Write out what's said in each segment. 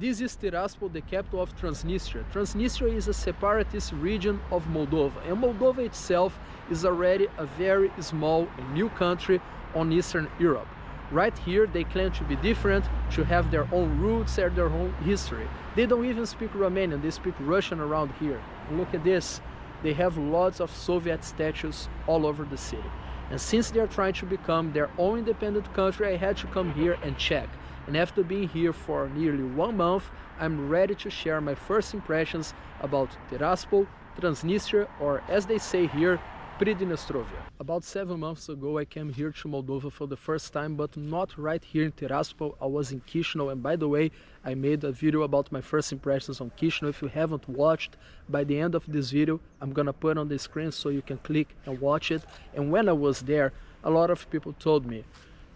This is Tiraspol, the capital of Transnistria. Transnistria is a separatist region of Moldova, and Moldova itself is already a very small and new country on Eastern Europe. Right here they claim to be different, to have their own roots and their own history. They don't even speak Romanian, they speak Russian around here. And look at this, they have lots of Soviet statues all over the city. And since they're trying to become their own independent country, I had to come here and check. And after being here for nearly 1 month, I'm ready to share my first impressions about Tiraspol, Transnistria, or as they say here, Priednestrovie. About 7 months ago I came here to Moldova for the first time, but not right here in Tiraspol. I was in CHISINAU, and by the way, I made a video about my first impressions on CHISINAU. If you haven't watched, by the end of this video I'm gonna put on the screen so you can click and watch it. And when I was there, a lot of people told me,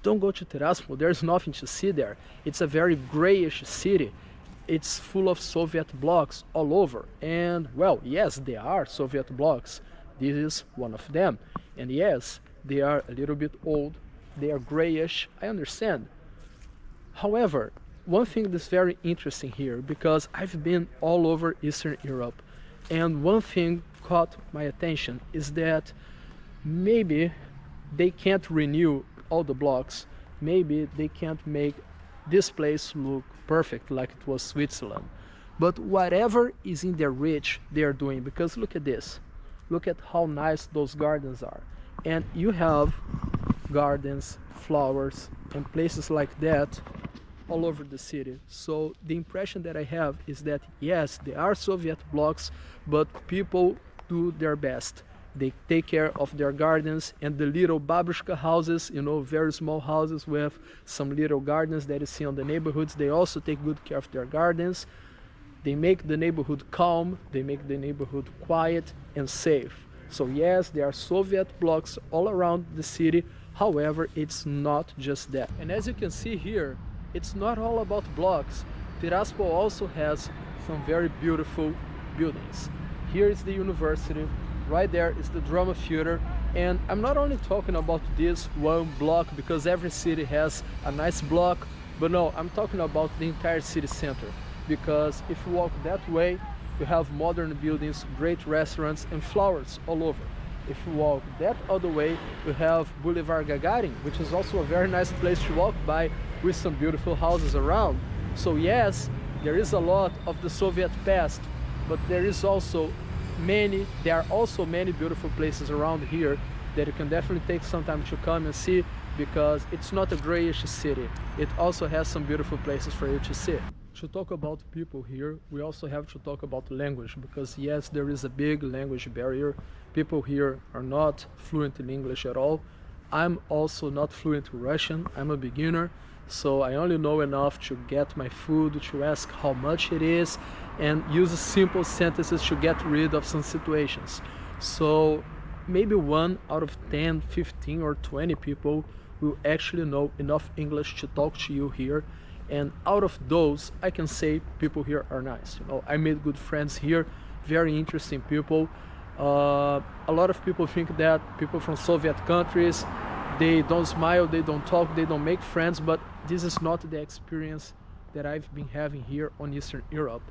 don't go to Tiraspol, there's nothing to see there. It's a very grayish city. It's full of Soviet blocks all over. And well, yes, there are Soviet blocks. This is one of them. And yes, they are a little bit old, they are grayish, I understand. However, one thing that's very interesting here, because I've been all over Eastern Europe, and one thing caught my attention is that maybe they can't renew all the blocks, maybe they can't make this place look perfect like it was Switzerland. But whatever is in their reach, they are doing, because look at this. Look at how nice those gardens are. And you have gardens, flowers, and places like that all over the city. So the impression that I have is that yes, there are Soviet blocks, but people do their best. They take care of their gardens, and the little babushka houses, you know, very small houses with some little gardens that you see on the neighborhoods, they also take good care of their gardens. They make the neighborhood calm, they make the neighborhood quiet and safe. So yes, there are Soviet blocks all around the city, however, it's not just that. And as you can see here, it's not all about blocks. Tiraspol also has some very beautiful buildings. Here is the university, right there is the drama theater, and I'm not only talking about this one block, because every city has a nice block, but no, I'm talking about the entire city center. Because if you walk that way, you have modern buildings, great restaurants, and flowers all over. If you walk that other way, you have Boulevard Gagarin, which is also a very nice place to walk by, with some beautiful houses around. So yes, there is a lot of the Soviet past, but there are also many beautiful places around here that you can definitely take some time to come and see, because it's not a grayish city. It also has some beautiful places for you to see. To talk about people here, we also have to talk about language, because yes, there is a big language barrier. People here are not fluent in English at all. I'm also not fluent in Russian. I'm a beginner, so I only know enough to get my food, to ask how much it is, and use simple sentences to get rid of some situations. So maybe 1 out of 10, 15 or 20 people will actually know enough English to talk to you here. And out of those, I can say people here are nice. You know, I made good friends here, very interesting people. A lot of people think that people from Soviet countries, they don't smile, they don't talk, they don't make friends, but this is not the experience that I've been having here on Eastern Europe.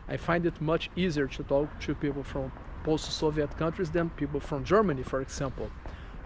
I find it much easier to talk to people from post-Soviet countries than people from Germany, for example.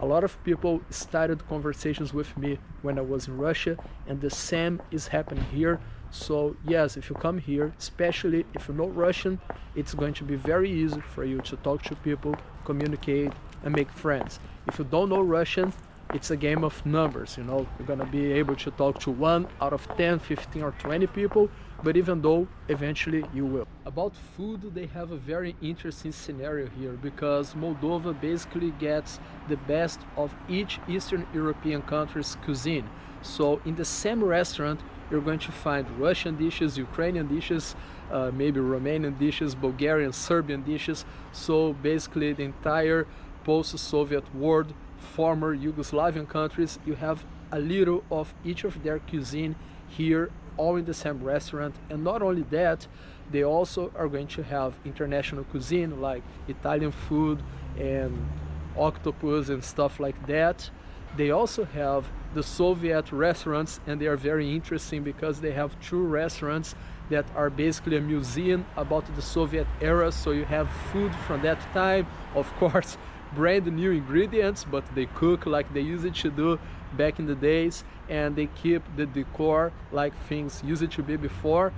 A lot of people started conversations with me when I was in Russia, and the same is happening here. So yes, if you come here, especially if you know Russian, it's going to be very easy for you to talk to people, communicate, and make friends. If you don't know Russian, it's a game of numbers, you know. You're gonna be able to talk to 1 out of 10, 15 or 20 people, but even though eventually you will. About food, they have a very interesting scenario here, because Moldova basically gets the best of each Eastern European country's cuisine. So in the same restaurant, you're going to find Russian dishes, Ukrainian dishes, maybe Romanian dishes, Bulgarian, Serbian dishes. So basically the entire post-Soviet world, former Yugoslavian countries, you have a little of each of their cuisine here, all in the same restaurant. And not only that, they also are going to have international cuisine like Italian food and octopus and stuff like that. They also have the Soviet restaurants, and they are very interesting because they have 2 restaurants that are basically a museum about the Soviet era. So you have food from that time, of course, brand new ingredients, but they cook like they used to do back in the days, and they keep the decor like things used to be before,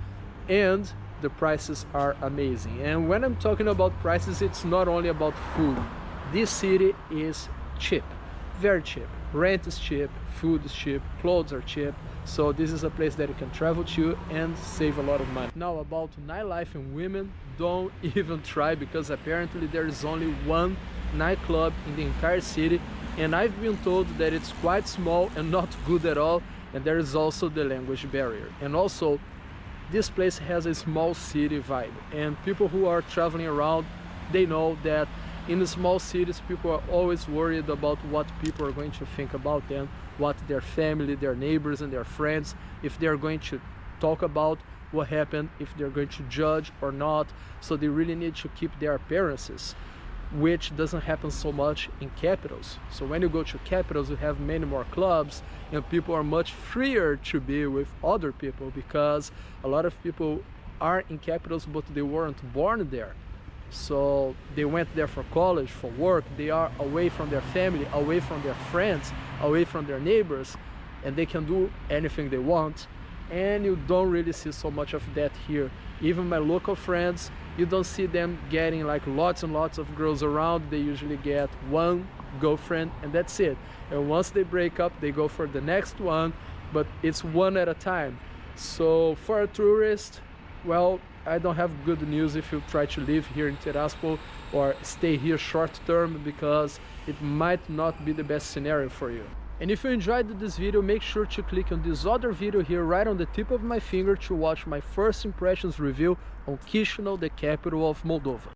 and the prices are amazing. And when I'm talking about prices, it's not only about food. This city is cheap, very cheap. Rent is cheap, food is cheap, clothes are cheap. So this is a place that you can travel to and save a lot of money. Now about nightlife and women, don't even try, because apparently there is only 1 nightclub in the entire city, and I've been told that it's quite small and not good at all, and there is also the language barrier. And also, this place has a small city vibe, and people who are traveling around, they know that in the small cities, people are always worried about what people are going to think about them, what their family, their neighbors and their friends, if they're going to talk about what happened, if they're going to judge or not. So they really need to keep their appearances, which doesn't happen so much in capitals. So when you go to capitals, you have many more clubs, and people are much freer to be with other people, because a lot of people are in capitals but they weren't born there. So they went there for college, for work, they are away from their family, away from their friends, away from their neighbors, and they can do anything they want. And you don't really see so much of that here. Even my local friends, you don't see them getting like lots and lots of girls around. They usually get 1 girlfriend and that's it. And once they break up, they go for the next one, but it's 1 at a time. So for a tourist, well, I don't have good news if you try to live here in Tiraspol or stay here short term, because it might not be the best scenario for you. And if you enjoyed this video, make sure to click on this other video here right on the tip of my finger to watch my first impressions review on Chisinau, the capital of Moldova.